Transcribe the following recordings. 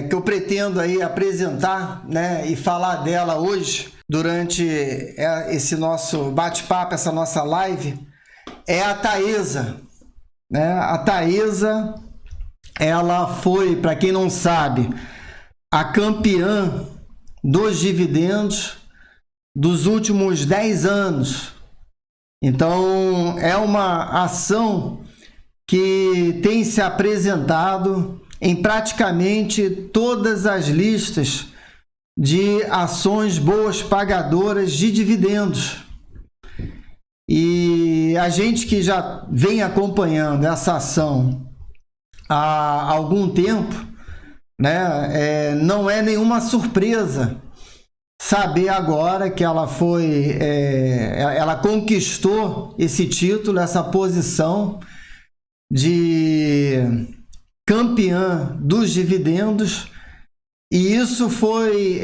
que eu pretendo aí apresentar, né, e falar dela hoje durante esse nosso bate-papo, essa nossa live, é a Taesa, né? A Taesa, ela foi, para quem não sabe, a campeã dos dividendos dos últimos 10 anos. Então, é uma ação que tem se apresentado em praticamente todas as listas de ações boas pagadoras de dividendos. E a gente que já vem acompanhando essa ação há algum tempo, né, não é nenhuma surpresa saber agora que ela foi, ela conquistou esse título, essa posição de campeã dos dividendos, e isso foi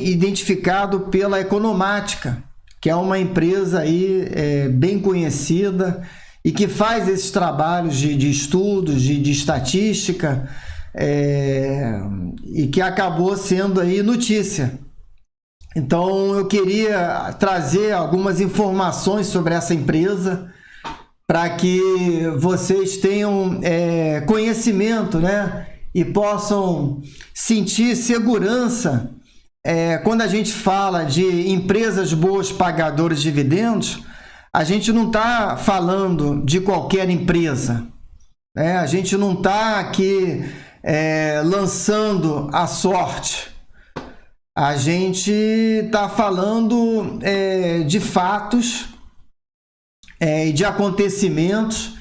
identificado pela Economática, que é uma empresa aí, bem conhecida e que faz esses trabalhos de estudos, de estatística, e que acabou sendo aí notícia. Então eu queria trazer algumas informações sobre essa empresa para que vocês tenham conhecimento, né? E possam sentir segurança quando a gente fala de empresas boas pagadoras de dividendos. A gente não está falando de qualquer empresa, né? A gente não está aqui lançando a sorte. A gente está falando de fatos e de acontecimentos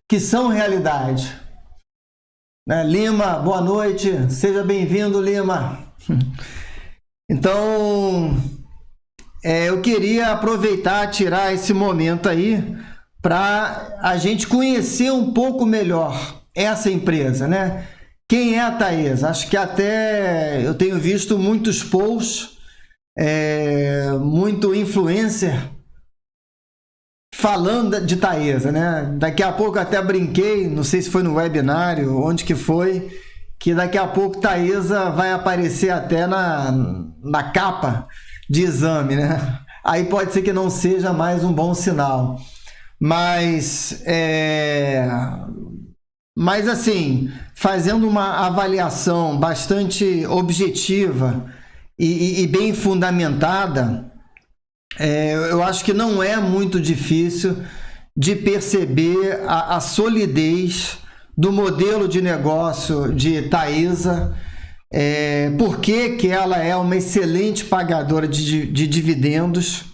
que são realidade. Né? Lima, boa noite, seja bem-vindo, Lima. Então, eu queria aproveitar, tirar esse momento aí para a gente conhecer um pouco melhor essa empresa, né? Quem é a Taesa? Acho que até eu tenho visto muitos posts, muito influencer falando de Taesa, né? Daqui a pouco até brinquei, não sei se foi no webinário, onde que foi, que daqui a pouco Taesa vai aparecer até na capa de exame, né? Aí pode ser que não seja mais um bom sinal. Mas assim, fazendo uma avaliação bastante objetiva e bem fundamentada, eu acho que não é muito difícil de perceber a solidez do modelo de negócio de Taesa, por que ela é uma excelente pagadora de dividendos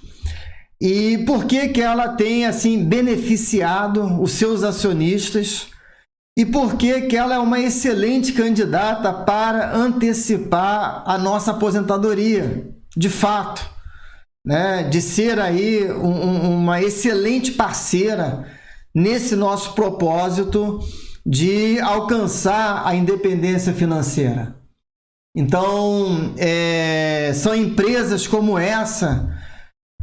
e por que ela tem assim beneficiado os seus acionistas e por que ela é uma excelente candidata para antecipar a nossa aposentadoria, de fato, né? De ser aí uma excelente parceira nesse nosso propósito de alcançar a independência financeira. Então, são empresas como essa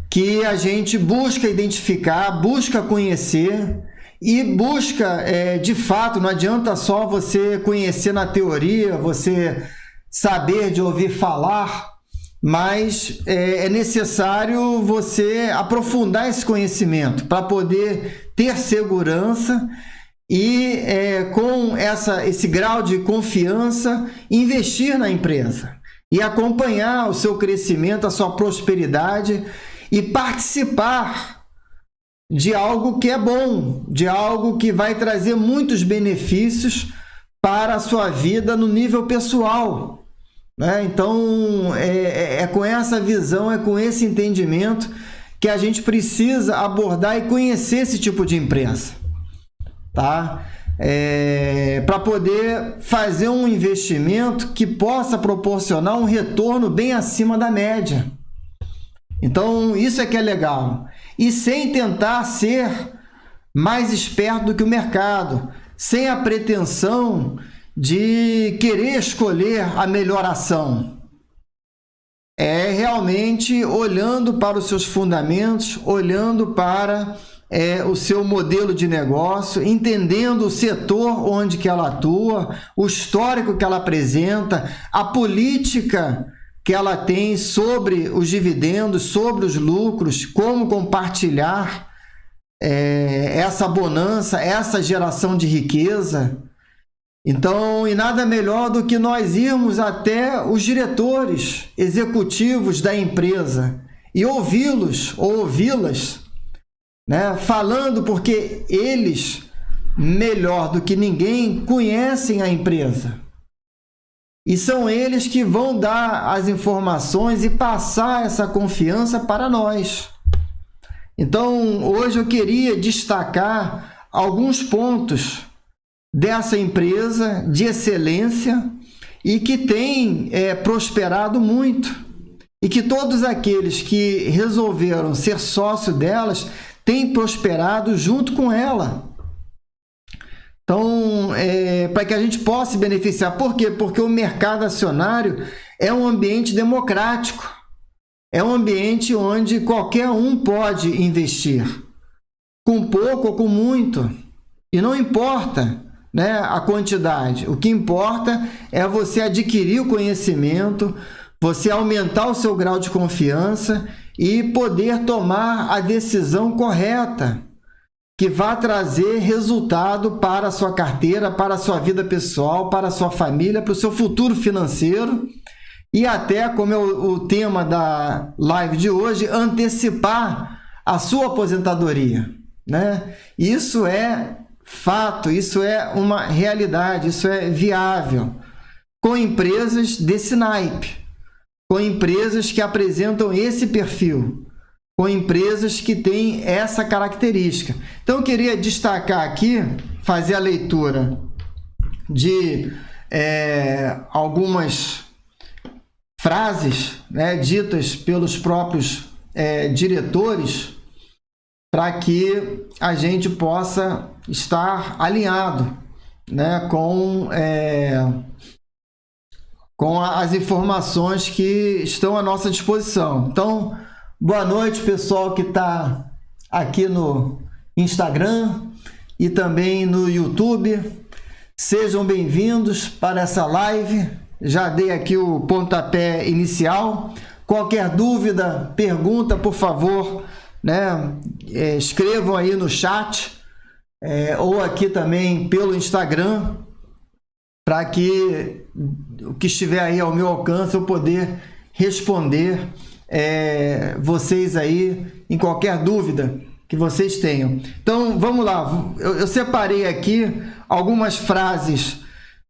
que a gente busca identificar, busca conhecer e busca, de fato, não adianta só você conhecer na teoria, você saber de ouvir falar, mas é necessário você aprofundar esse conhecimento para poder ter segurança e, com esse grau de confiança, investir na empresa e acompanhar o seu crescimento, a sua prosperidade e participar de algo que é bom, de algo que vai trazer muitos benefícios para a sua vida no nível pessoal, né? Então, com essa visão, com esse entendimento que a gente precisa abordar e conhecer esse tipo de empresa, tá? Para poder fazer um investimento que possa proporcionar um retorno bem acima da média. Então, isso é que é legal. E sem tentar ser mais esperto do que o mercado, sem a pretensão de querer escolher a melhor ação. É realmente olhando para os seus fundamentos, olhando para o seu modelo de negócio, entendendo o setor onde que ela atua, o histórico que ela apresenta, a política que ela tem sobre os dividendos, sobre os lucros, como compartilhar essa bonança, essa geração de riqueza. Então, e nada melhor do que nós irmos até os diretores executivos da empresa e ouvi-los ou ouvi-las, né, falando, porque eles, melhor do que ninguém, conhecem a empresa. E são eles que vão dar as informações e passar essa confiança para nós. Então, hoje eu queria destacar alguns pontos dessa empresa de excelência e que tem prosperado muito, e que todos aqueles que resolveram ser sócio delas têm prosperado junto com ela. Então, para que a gente possa se beneficiar. Por quê? Porque o mercado acionário é um ambiente democrático, é um ambiente onde qualquer um pode investir, com pouco ou com muito, e não importa, né, a quantidade. O que importa é você adquirir o conhecimento, você aumentar o seu grau de confiança e poder tomar a decisão correta, que vai trazer resultado para a sua carteira, para a sua vida pessoal, para a sua família, para o seu futuro financeiro e até, como é o tema da live de hoje, antecipar a sua aposentadoria, né? Isso é fato, isso é uma realidade, isso é viável, com empresas desse naipe, com empresas que apresentam esse perfil, com empresas que têm essa característica. Então, eu queria destacar aqui, fazer a leitura de algumas frases, né, ditas pelos próprios diretores, para que a gente possa estar alinhado, né, com as informações que estão à nossa disposição. Então, boa noite, pessoal que está aqui no Instagram e também no YouTube. Sejam bem-vindos para essa live. Já dei aqui o pontapé inicial. Qualquer dúvida, pergunta, por favor, né, escrevam aí no chat ou aqui também pelo Instagram, para que o que estiver aí ao meu alcance eu poder responder vocês aí em qualquer dúvida que vocês tenham. Então, vamos lá. Eu separei aqui algumas frases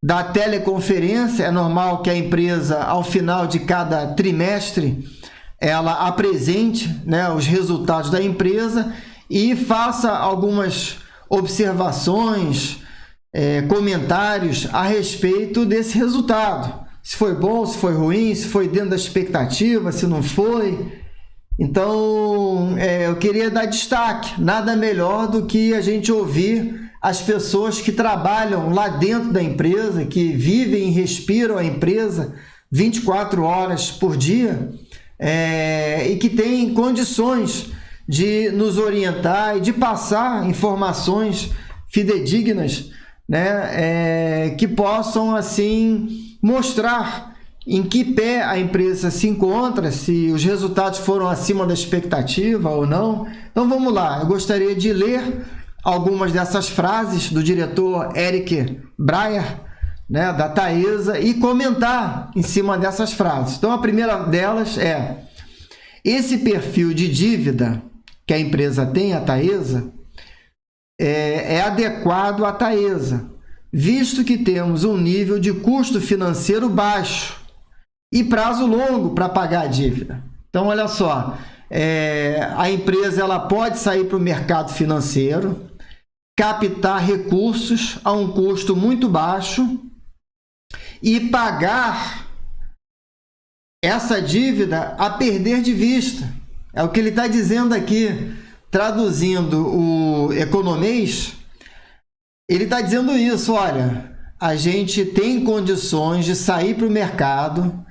da teleconferência. É normal que a empresa, ao final de cada trimestre, ela apresente, né, os resultados da empresa e faça algumas observações, comentários a respeito desse resultado. Se foi bom, se foi ruim, se foi dentro da expectativa, se não foi. Então, eu queria dar destaque. Nada melhor do que a gente ouvir as pessoas que trabalham lá dentro da empresa, que vivem e respiram a empresa 24 horas por dia, e que têm condições de nos orientar e de passar informações fidedignas, né, que possam, assim, mostrar em que pé a empresa se encontra, se os resultados foram acima da expectativa ou não. Então, vamos lá. Eu gostaria de ler algumas dessas frases do diretor Eric Breyer, né, da Taesa, e comentar em cima dessas frases. Então, a primeira delas é: esse perfil de dívida que a empresa tem, a Taesa, é adequado à Taesa, visto que temos um nível de custo financeiro baixo e prazo longo para pagar a dívida. Então, olha só, a empresa ela pode sair para o mercado financeiro, captar recursos a um custo muito baixo e pagar essa dívida a perder de vista. É o que ele está dizendo aqui, traduzindo o economês. Ele está dizendo isso: olha, a gente tem condições de sair para o mercado,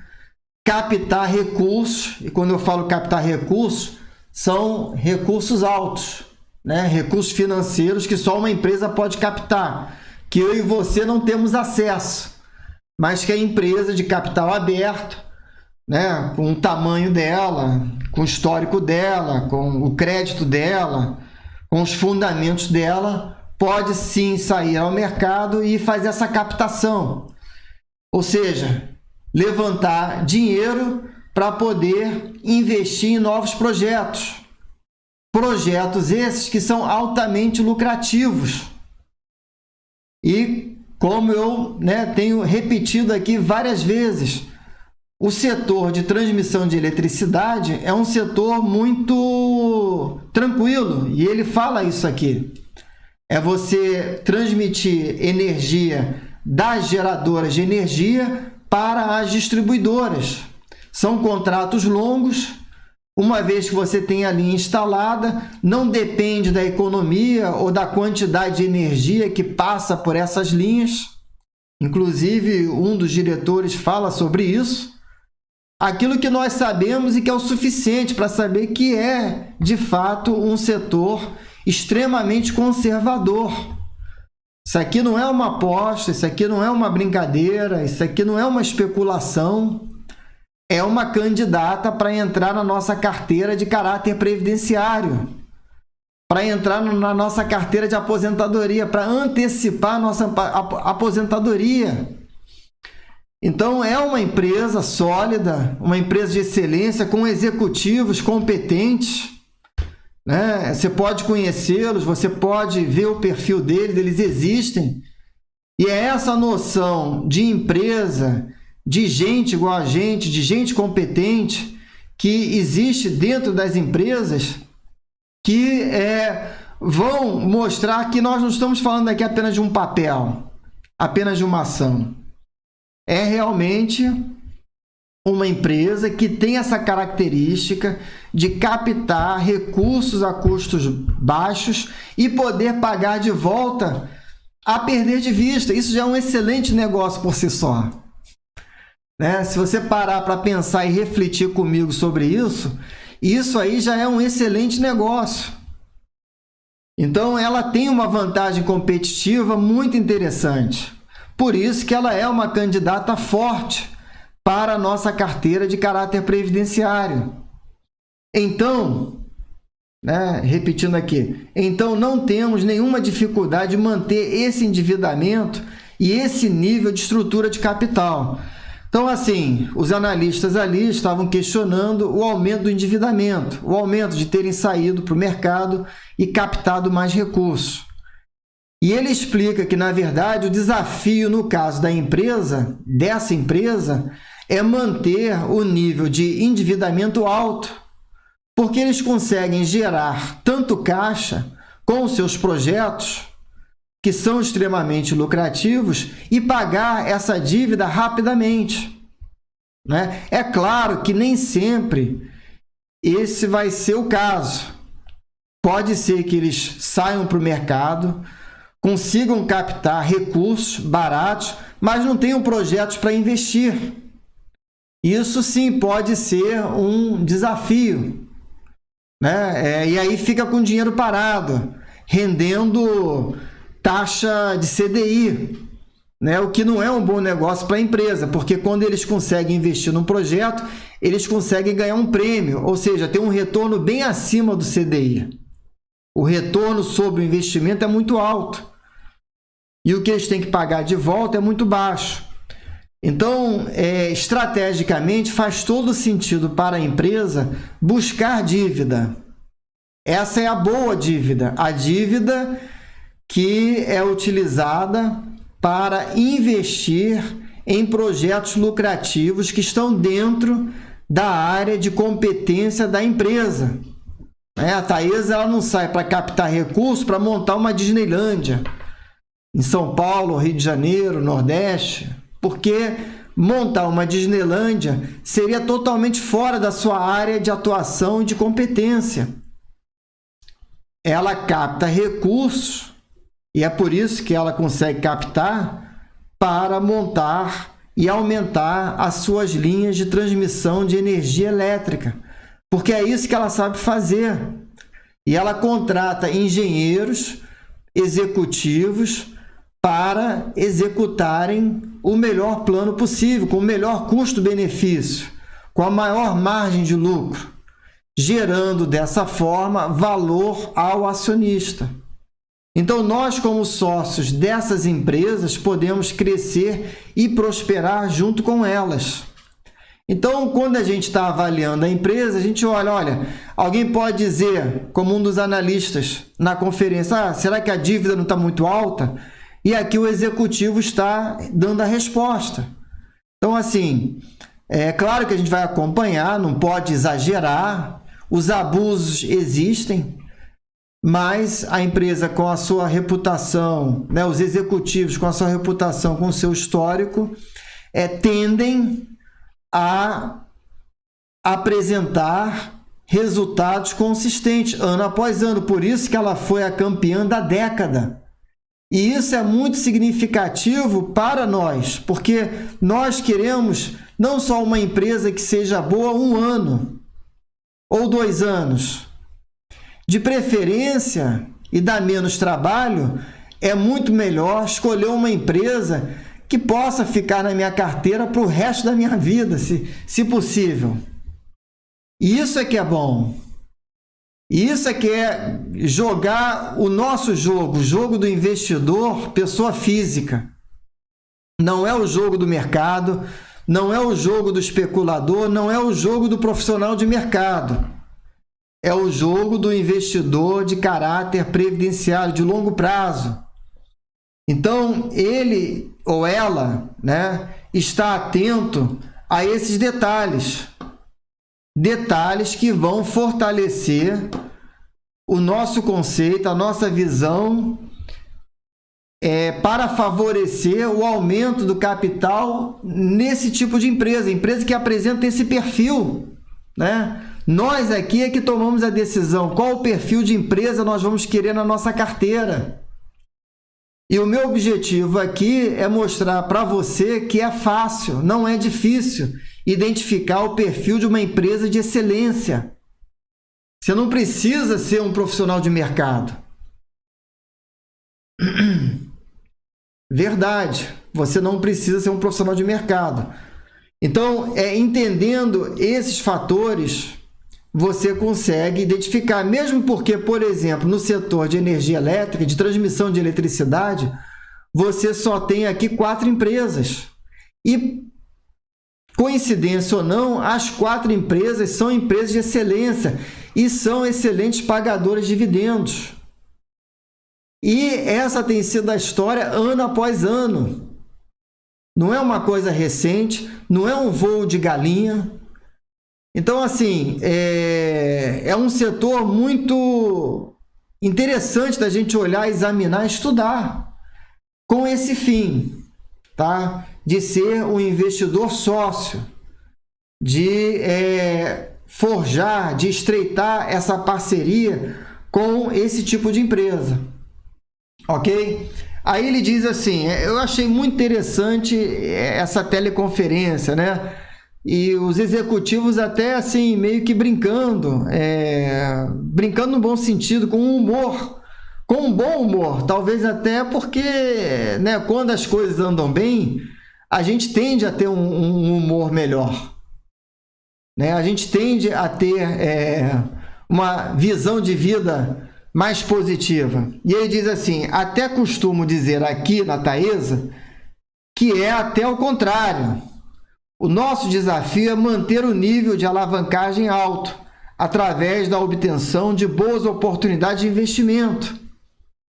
captar recursos, e quando eu falo captar recursos, são recursos altos, né? Recursos financeiros que só uma empresa pode captar, que eu e você não temos acesso, mas que a empresa de capital aberto, né, com o tamanho dela, com o histórico dela, com o crédito dela, com os fundamentos dela, pode sim sair ao mercado e fazer essa captação. Ou seja, levantar dinheiro para poder investir em novos projetos. Projetos esses que são altamente lucrativos. E como eu, né, tenho repetido aqui várias vezes, o setor de transmissão de eletricidade é um setor muito tranquilo, e ele fala isso aqui. É você transmitir energia das geradoras de energia para as distribuidoras. São contratos longos, uma vez que você tem a linha instalada, não depende da economia ou da quantidade de energia que passa por essas linhas. Inclusive, um dos diretores fala sobre isso. Aquilo que nós sabemos e que é o suficiente para saber que é, de fato, um setor extremamente conservador. Isso aqui não é uma aposta, isso aqui não é uma brincadeira, isso aqui não é uma especulação. É uma candidata para entrar na nossa carteira de caráter previdenciário, para entrar na nossa carteira de aposentadoria, para antecipar a nossa aposentadoria. Então, é uma empresa sólida, uma empresa de excelência, com executivos competentes, né? Você pode conhecê-los, você pode ver o perfil deles, eles existem. E é essa noção de empresa, de gente igual a gente, de gente competente, que existe dentro das empresas, que vão mostrar que nós não estamos falando aqui apenas de um papel, apenas de uma ação. É realmente uma empresa que tem essa característica de captar recursos a custos baixos e poder pagar de volta a perder de vista. Isso já é um excelente negócio por si só, né? Se você parar para pensar e refletir comigo sobre isso, isso aí já é um excelente negócio. Então, ela tem uma vantagem competitiva muito interessante. Por isso que ela é uma candidata forte para a nossa carteira de caráter previdenciário. Então, né, repetindo aqui, então não temos nenhuma dificuldade de manter esse endividamento e esse nível de estrutura de capital. Então, assim, os analistas ali estavam questionando o aumento do endividamento, o aumento de terem saído para o mercado e captado mais recursos. E ele explica que, na verdade, o desafio no caso da empresa, dessa empresa, é manter o nível de endividamento alto, porque eles conseguem gerar tanto caixa com os seus projetos, que são extremamente lucrativos, e pagar essa dívida rapidamente, né? É claro que nem sempre esse vai ser o caso. Pode ser que eles saiam para o mercado, consigam captar recursos baratos, mas não tenham projetos para investir. Isso sim pode ser um desafio, né? E aí fica com dinheiro parado, rendendo taxa de CDI, né? O que não é um bom negócio para a empresa, porque quando eles conseguem investir num projeto, eles conseguem ganhar um prêmio, ou seja, ter um retorno bem acima do CDI. O retorno sobre o investimento é muito alto e o que eles têm que pagar de volta é muito baixo. Então, estrategicamente, faz todo sentido para a empresa buscar dívida. Essa é a boa dívida, a dívida que é utilizada para investir em projetos lucrativos que estão dentro da área de competência da empresa. A Taesa, ela não sai para captar recursos para montar uma Disneylândia em São Paulo, Rio de Janeiro, Nordeste, porque montar uma Disneylândia seria totalmente fora da sua área de atuação e de competência. Ela capta recursos, e é por isso que ela consegue captar, para montar e aumentar as suas linhas de transmissão de energia elétrica, porque é isso que ela sabe fazer. E ela contrata engenheiros, executivos, para executarem o melhor plano possível, com o melhor custo-benefício, com a maior margem de lucro, gerando dessa forma valor ao acionista. Então, nós, como sócios dessas empresas, podemos crescer e prosperar junto com elas. Então, quando a gente está avaliando a empresa, a gente olha, alguém pode dizer, como um dos analistas na conferência, será que a dívida não está muito alta? E aqui o executivo está dando a resposta. Então, assim, é claro que a gente vai acompanhar, não pode exagerar, os abusos existem, mas a empresa com a sua reputação, né, os executivos com a sua reputação, com o seu histórico, tendem a apresentar resultados consistentes, ano após ano. Por isso que ela foi a campeã da década. E isso é muito significativo para nós, porque nós queremos não só uma empresa que seja boa 1 ano ou 2 anos. De preferência, e dá menos trabalho, é muito melhor escolher uma empresa que possa ficar na minha carteira para o resto da minha vida, se possível. E isso é que é bom. Isso é que é jogar o nosso jogo, o jogo do investidor, pessoa física. Não é o jogo do mercado, não é o jogo do especulador, não é o jogo do profissional de mercado. É o jogo do investidor de caráter previdenciário, de longo prazo. Então, ele ou ela, né, está atento a esses detalhes. Detalhes que vão fortalecer o nosso conceito, a nossa visão, para favorecer o aumento do capital nesse tipo de empresa, empresa que apresenta esse perfil, né? Nós aqui é que tomamos a decisão, qual o perfil de empresa nós vamos querer na nossa carteira. E o meu objetivo aqui é mostrar para você que é fácil, não é difícil identificar o perfil de uma empresa de excelência. Você não precisa ser um profissional de mercado. Verdade, você não precisa ser um profissional de mercado. Então, entendendo esses fatores, você consegue identificar, mesmo porque, por exemplo, no setor de energia elétrica, de transmissão de eletricidade, você só tem aqui 4 empresas. E, coincidência ou não, as 4 empresas são empresas de excelência e são excelentes pagadoras de dividendos. E essa tem sido a história ano após ano. Não é uma coisa recente, não é um voo de galinha. Então, assim, é um setor muito interessante da gente olhar, examinar, estudar, com esse fim, tá? De ser um investidor sócio, de forjar, de estreitar essa parceria com esse tipo de empresa, ok? Aí ele diz assim, eu achei muito interessante essa teleconferência, né? E os executivos até assim, meio que brincando, brincando no bom sentido, com humor, com um bom humor, talvez até porque, né, quando as coisas andam bem, a gente tende a ter um humor melhor, né? A gente tende a ter uma visão de vida mais positiva. E ele diz assim, até costumo dizer aqui na Taesa que é até o contrário. O nosso desafio é manter o nível de alavancagem alto, através da obtenção de boas oportunidades de investimento.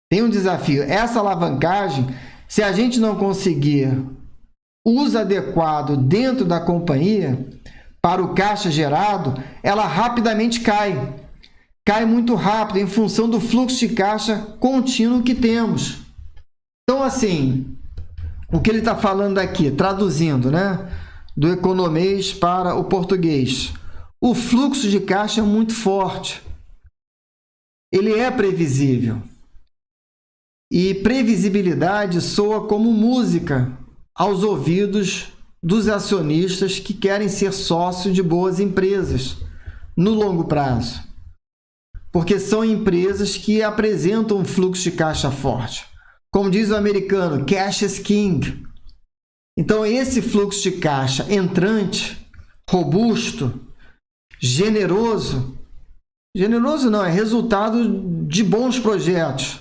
Tem um desafio. Essa alavancagem, se a gente não conseguir uso adequado dentro da companhia, para o caixa gerado, ela rapidamente cai. Cai muito rápido em função do fluxo de caixa contínuo que temos. Então, assim, o que ele está falando aqui, traduzindo, né? Do economês para o português. O fluxo de caixa é muito forte. Ele é previsível. E previsibilidade soa como música aos ouvidos dos acionistas que querem ser sócios de boas empresas no longo prazo. porque são empresas que apresentam um fluxo de caixa forte. Como diz o americano, cash is king. Então, esse fluxo de caixa entrante, robusto, generoso não, é resultado de bons projetos.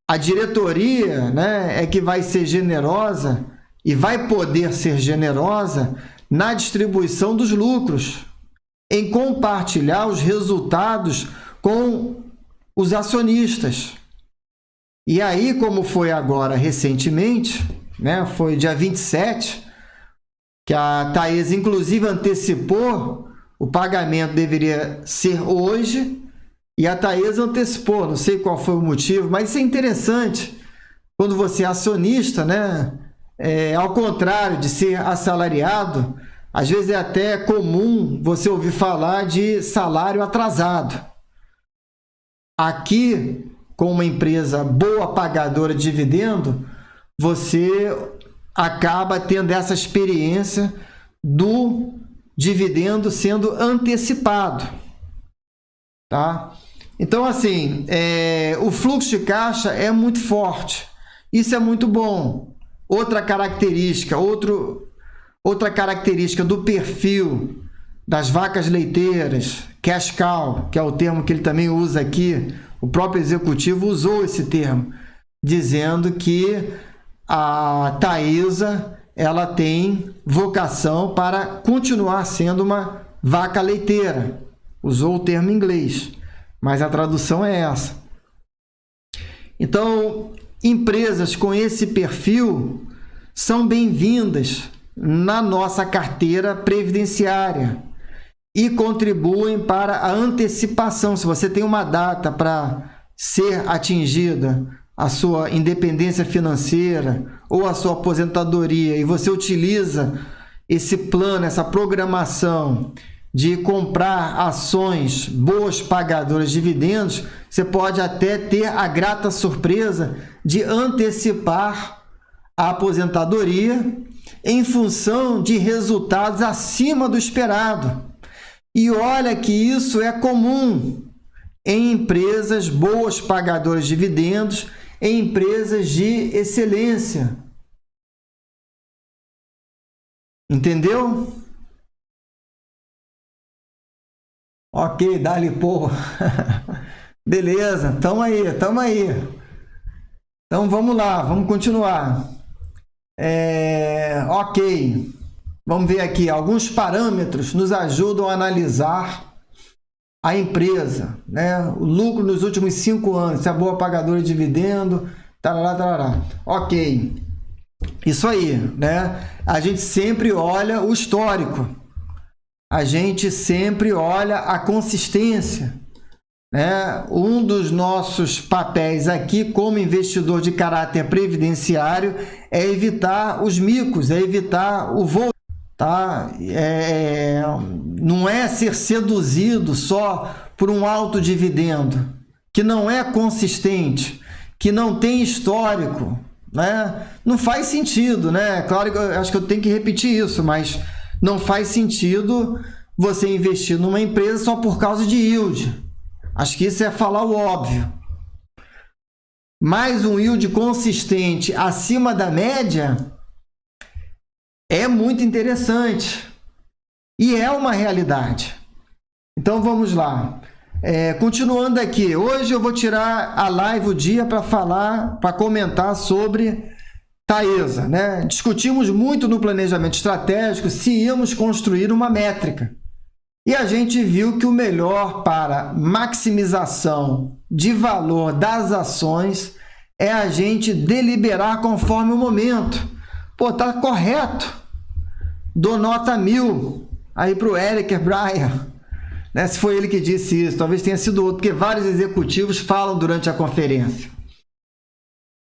A diretoria, né, é que vai ser generosa e vai poder ser generosa na distribuição dos lucros, em compartilhar os resultados com os acionistas. E aí, como foi agora recentemente, né, foi dia 27, que a Taesa inclusive antecipou, o pagamento deveria ser hoje, e a Taesa antecipou, não sei qual foi o motivo, mas isso é interessante, quando você é acionista, né? Ao contrário de ser assalariado, às vezes é até comum você ouvir falar de salário atrasado. Aqui, com uma empresa boa pagadora de dividendo, você acaba tendo essa experiência do dividendo sendo antecipado, tá? Então, assim, o fluxo de caixa é muito forte. Isso é muito bom. Outra característica do perfil das vacas leiteiras, cash cow, que é o termo que ele também usa aqui, o próprio executivo usou esse termo, dizendo que a Taesa ela tem vocação para continuar sendo uma vaca leiteira. Usou o termo em inglês, mas a tradução é essa. Então, empresas com esse perfil são bem-vindas na nossa carteira previdenciária e contribuem para a antecipação. Se você tem uma data para ser atingida a sua independência financeira ou a sua aposentadoria e você utiliza esse plano, essa programação de comprar ações boas pagadoras de dividendos, você pode até ter a grata surpresa de antecipar a aposentadoria em função de resultados acima do esperado. E olha que isso é comum em empresas boas pagadoras de dividendos, em empresas de excelência. Entendeu? Ok, dá-lhe pô. Beleza, tamo aí. Então vamos lá, vamos continuar. Ok, vamos ver aqui. Alguns parâmetros nos ajudam a analisar a empresa, né? O lucro nos últimos 5 anos, se é boa pagadora de dividendo, tarará. Ok, isso aí, né? A gente sempre olha o histórico, a gente sempre olha a consistência, né? Um dos nossos papéis aqui como investidor de caráter previdenciário é evitar os micos, é evitar o voo, tá? Não é ser seduzido só por um alto dividendo que não é consistente, que não tem histórico, né? Não faz sentido, né? Claro que eu acho que eu tenho que repetir isso, mas não faz sentido você investir numa empresa só por causa de yield. Acho que isso é falar o óbvio. Mas um yield consistente acima da média é muito interessante e é uma realidade. Então vamos lá. Continuando aqui, hoje eu vou tirar a live o dia para falar, para comentar sobre Taesa, né? Discutimos muito no planejamento estratégico se íamos construir uma métrica. E a gente viu que o melhor para maximização de valor das ações é a gente deliberar conforme o momento. Pô, tá correto. Dou nota 1000 aí para o Eric Bryan, né? Se foi ele que disse isso, talvez tenha sido outro, porque vários executivos falam durante a conferência.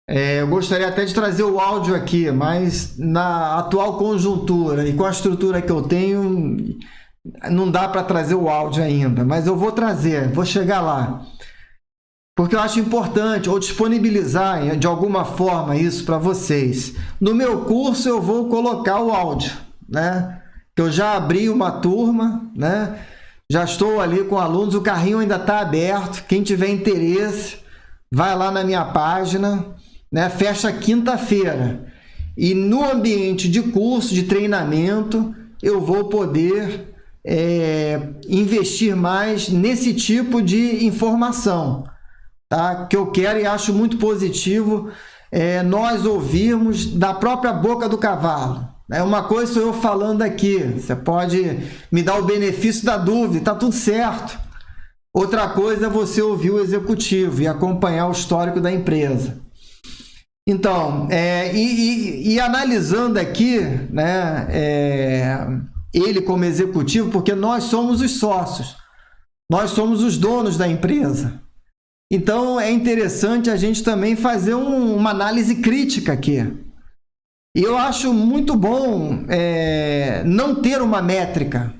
Eu gostaria até de trazer o áudio aqui, mas na atual conjuntura e com a estrutura que eu tenho, não dá para trazer o áudio ainda, mas eu vou trazer, vou chegar lá. Porque eu acho importante, ou disponibilizar de alguma forma isso para vocês. No meu curso eu vou colocar o áudio, né? Que eu já abri uma turma, né? Já estou ali com alunos, o carrinho ainda está aberto. Quem tiver interesse, vai lá na minha página, né? Fecha quinta-feira. E no ambiente de curso, de treinamento, eu vou poder investir mais nesse tipo de informação, tá? Que eu quero e acho muito positivo nós ouvirmos da própria boca do cavalo. Uma coisa sou eu falando aqui, você pode me dar o benefício da dúvida, está tudo certo. Outra coisa é você ouvir o executivo e acompanhar o histórico da empresa. Então, analisando aqui, né, ele como executivo, porque nós somos os sócios, nós somos os donos da empresa. Então, é interessante a gente também fazer uma análise crítica aqui. E eu acho muito bom não ter uma métrica,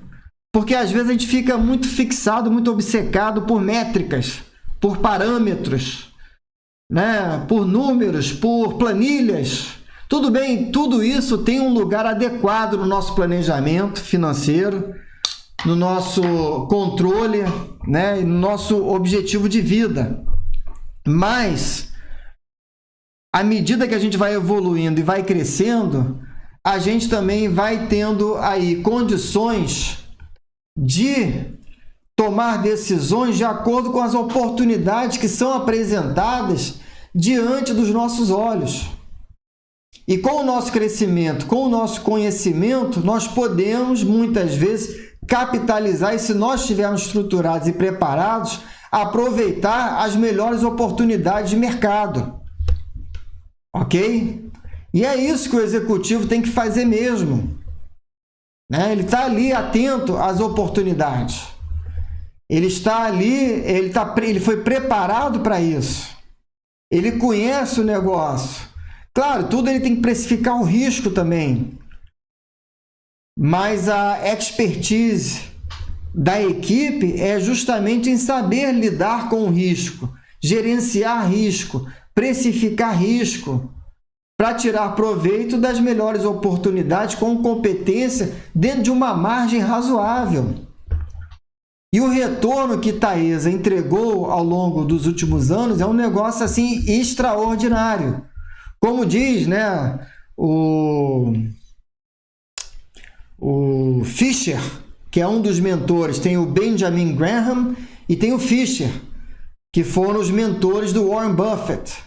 porque às vezes a gente fica muito fixado, muito obcecado por métricas, por parâmetros, né? Por números, por planilhas. Tudo bem, tudo isso tem um lugar adequado no nosso planejamento financeiro, no nosso controle, né? E no nosso objetivo de vida. Mas, à medida que a gente vai evoluindo e vai crescendo, a gente também vai tendo aí condições de tomar decisões de acordo com as oportunidades que são apresentadas diante dos nossos olhos. E com o nosso crescimento, com o nosso conhecimento, nós podemos, muitas vezes, capitalizar e, se nós estivermos estruturados e preparados, aproveitar as melhores oportunidades de mercado. Ok? E é isso que o executivo tem que fazer mesmo. Né? Ele está ali atento às oportunidades. Ele está ali, ele foi preparado para isso. Ele conhece o negócio. Claro, tudo ele tem que precificar o risco também. Mas a expertise da equipe é justamente em saber lidar com o risco, gerenciar risco, precificar risco, para tirar proveito das melhores oportunidades com competência dentro de uma margem razoável. E o retorno que Taesa entregou ao longo dos últimos anos é um negócio assim extraordinário. Como diz, né, o Fisher, que é um dos mentores, tem o Benjamin Graham e tem o Fisher, que foram os mentores do Warren Buffett.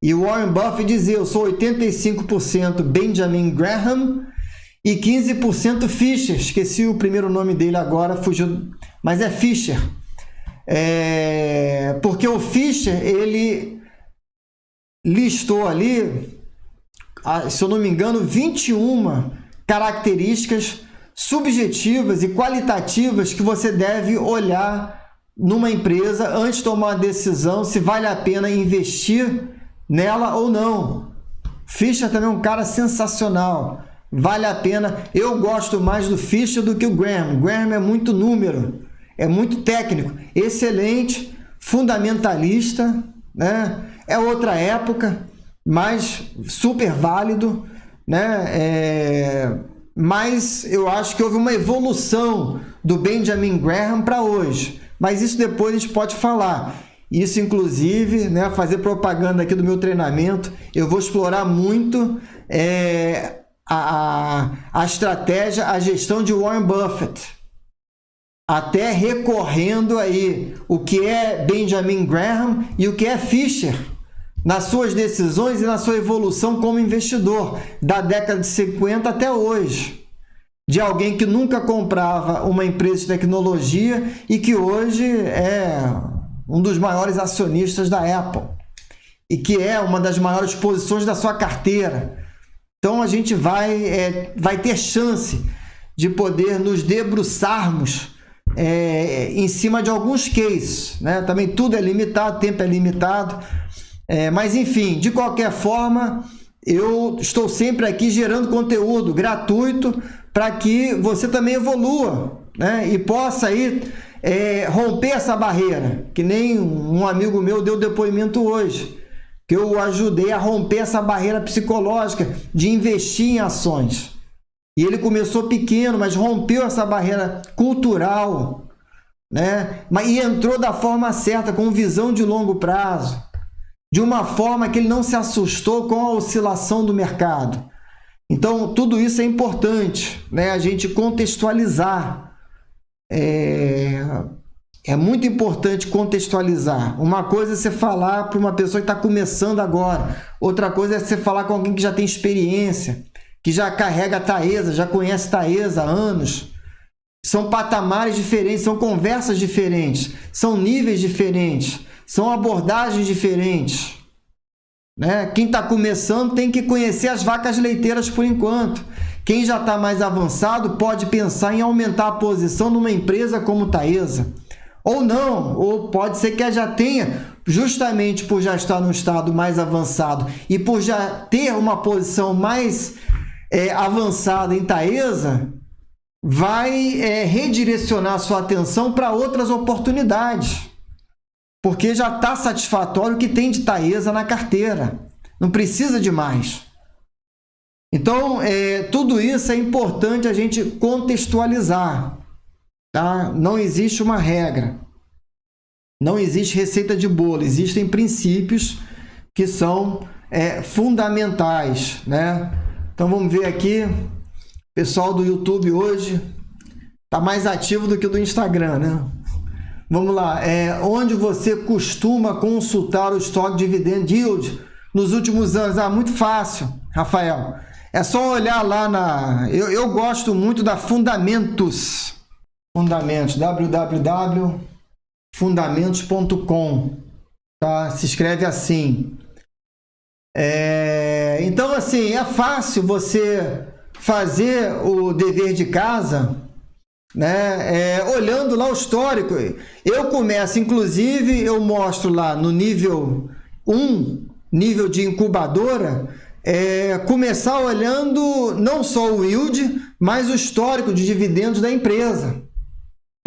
E o Warren Buffett dizia: eu sou 85% Benjamin Graham e 15% Fisher. Esqueci o primeiro nome dele agora, fugiu, mas é Fisher. Porque o Fisher, ele listou ali, se eu não me engano, 21 características subjetivas e qualitativas que você deve olhar numa empresa antes de tomar uma decisão se vale a pena investir nela ou não. Fisher também é um cara sensacional, vale a pena. Eu gosto mais do Fisher do que o Graham. O Graham é muito número, é muito técnico, excelente, fundamentalista, né? É outra época, mas super válido, né? Mas eu acho que houve uma evolução do Benjamin Graham para hoje, mas isso depois a gente pode falar. Isso, inclusive, né, fazer propaganda aqui do meu treinamento, eu vou explorar muito a estratégia, a gestão de Warren Buffett, até recorrendo aí o que é Benjamin Graham e o que é Fisher, nas suas decisões e na sua evolução como investidor, da década de 50 até hoje. De alguém que nunca comprava uma empresa de tecnologia e que hoje é um dos maiores acionistas da Apple e que é uma das maiores posições da sua carteira. Então a gente vai ter chance de poder nos debruçarmos em cima de alguns cases, né? Também tudo é limitado, tempo é limitado, mas enfim, de qualquer forma, eu estou sempre aqui gerando conteúdo gratuito para que você também evolua, né? E possa aí romper essa barreira, que nem um amigo meu deu depoimento hoje, que eu o ajudei a romper essa barreira psicológica de investir em ações. E ele começou pequeno, mas rompeu essa barreira cultural, né? E entrou da forma certa, com visão de longo prazo, de uma forma que ele não se assustou com a oscilação do mercado. Então, tudo isso é importante, né? A gente contextualizar. É muito importante contextualizar. Uma coisa é você falar para uma pessoa que está começando agora, outra coisa é você falar com alguém que já tem experiência, que já carrega a Taesa, já conhece Taesa há anos. São patamares diferentes, são conversas diferentes, são níveis diferentes, são abordagens diferentes, né? Quem está começando tem que conhecer as vacas leiteiras por enquanto. Quem já está mais avançado pode pensar em aumentar a posição numa empresa como Taesa. Ou não, ou pode ser que já tenha, justamente por já estar num estado mais avançado e por já ter uma posição mais avançada em Taesa, vai redirecionar sua atenção para outras oportunidades, porque já está satisfatório o que tem de Taesa na carteira, não precisa de mais. Então, tudo isso é importante a gente contextualizar, tá? Não existe uma regra, não existe receita de bolo, existem princípios que são fundamentais, né? Então, vamos ver aqui. O pessoal do YouTube hoje está mais ativo do que o do Instagram, né? Vamos lá. Onde você costuma consultar o estoque dividend yield nos últimos anos? Muito fácil, Rafael. É só olhar lá na... Eu gosto muito da Fundamentos. Fundamentos. www.fundamentos.com. Tá? Se escreve assim. Então, assim, é fácil você fazer o dever de casa, né? Olhando lá o histórico. Eu começo, inclusive, eu mostro lá no nível 1, nível de incubadora, começar olhando não só o yield, mas o histórico de dividendos da empresa,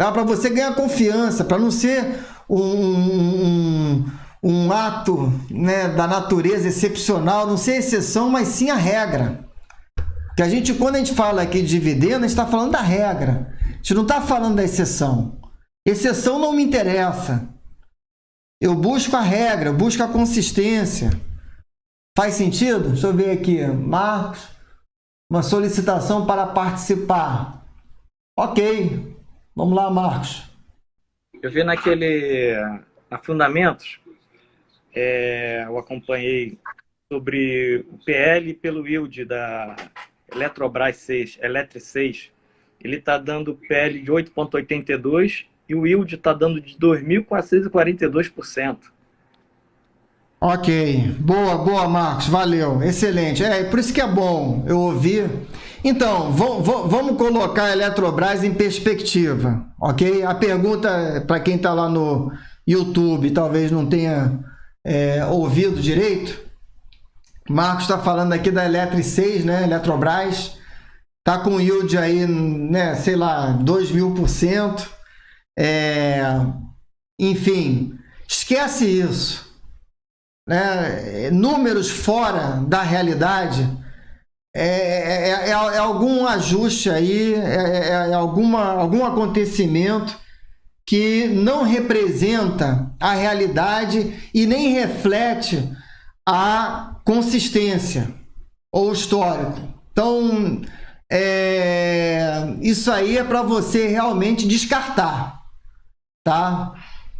tá? Para você ganhar confiança, para não ser um ato, né, da natureza excepcional, não ser exceção, mas sim a regra. Que quando a gente fala aqui de dividendo, a gente está falando da regra. A gente não está falando da exceção. Exceção não me interessa. Eu busco a regra, eu busco a consistência. Faz sentido? Deixa eu ver aqui. Marcos, uma solicitação para participar. Ok. Vamos lá, Marcos. Eu vi na Fundamentos, eu acompanhei sobre o PL pelo yield da Eletrobras 6, Eletri 6, ele está dando PL de 8,82 e o yield está dando de 2.442%. Ok, boa, Marcos, valeu, excelente. Por isso que é bom eu ouvir. Então, vamos colocar a Eletrobras em perspectiva, ok? A pergunta, para quem está lá no YouTube, talvez não tenha ouvido direito, Marcos está falando aqui da Eletri 6, né? Eletrobras, está com yield aí, né, sei lá, 2.000%. Enfim, esquece isso, né? Números fora da realidade algum ajuste aí, algum acontecimento que não representa a realidade e nem reflete a consistência ou histórico. Então, isso aí é para você realmente descartar, tá?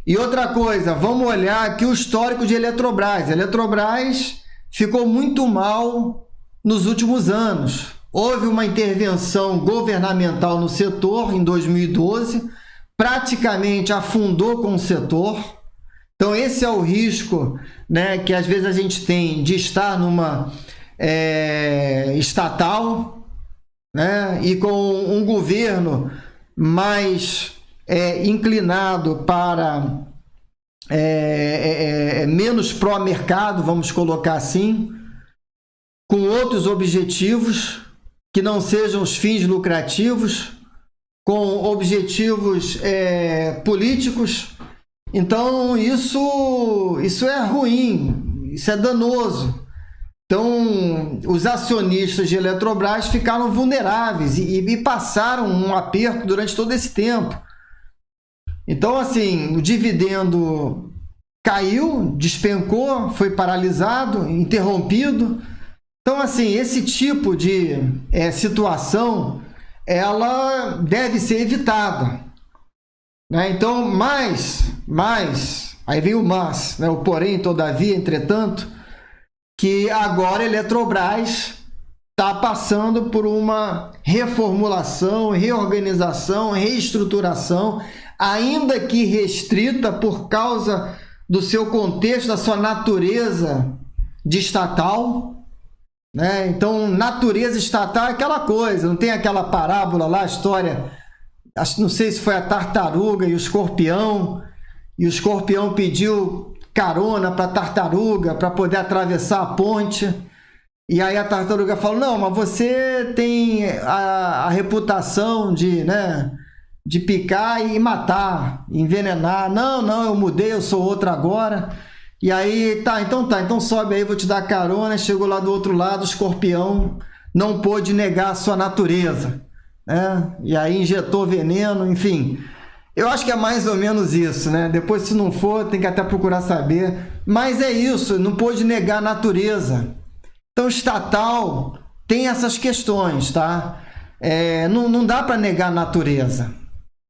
E outra coisa, vamos olhar aqui o histórico de Eletrobras. A Eletrobras ficou muito mal nos últimos anos. Houve uma intervenção governamental no setor em 2012, praticamente afundou com o setor. Então, esse é o risco, né, que às vezes a gente tem de estar numa estatal, né, e com um governo mais inclinado para menos pró-mercado, vamos colocar assim, com outros objetivos que não sejam os fins lucrativos, com objetivos políticos. Então, isso é ruim, isso é danoso. Então, os acionistas de Eletrobras ficaram vulneráveis e passaram um aperto durante todo esse tempo. Então, assim, o dividendo caiu, despencou, foi paralisado, interrompido. Então, assim, esse tipo de situação, ela deve ser evitada, né? Então, aí vem o mas, né? O porém, todavia, entretanto, que agora a Eletrobras está passando por uma reformulação, reorganização, reestruturação, ainda que restrita por causa do seu contexto, da sua natureza de estatal, né? Então, natureza estatal é aquela coisa, não tem aquela parábola lá, a história, não sei se foi a tartaruga e o escorpião pediu carona para a tartaruga para poder atravessar a ponte. E aí a tartaruga falou, não, mas você tem a reputação de picar e matar, envenenar. Não, eu mudei, eu sou outra agora. E aí, então sobe aí, vou te dar carona. Chegou lá do outro lado, o escorpião não pôde negar a sua natureza, né? E aí injetou veneno, enfim. Eu acho que é mais ou menos isso, né? Depois, se não for, tem que até procurar saber. Mas é isso, não pôde negar a natureza. Então, estatal tem essas questões, tá? Não dá para negar a natureza.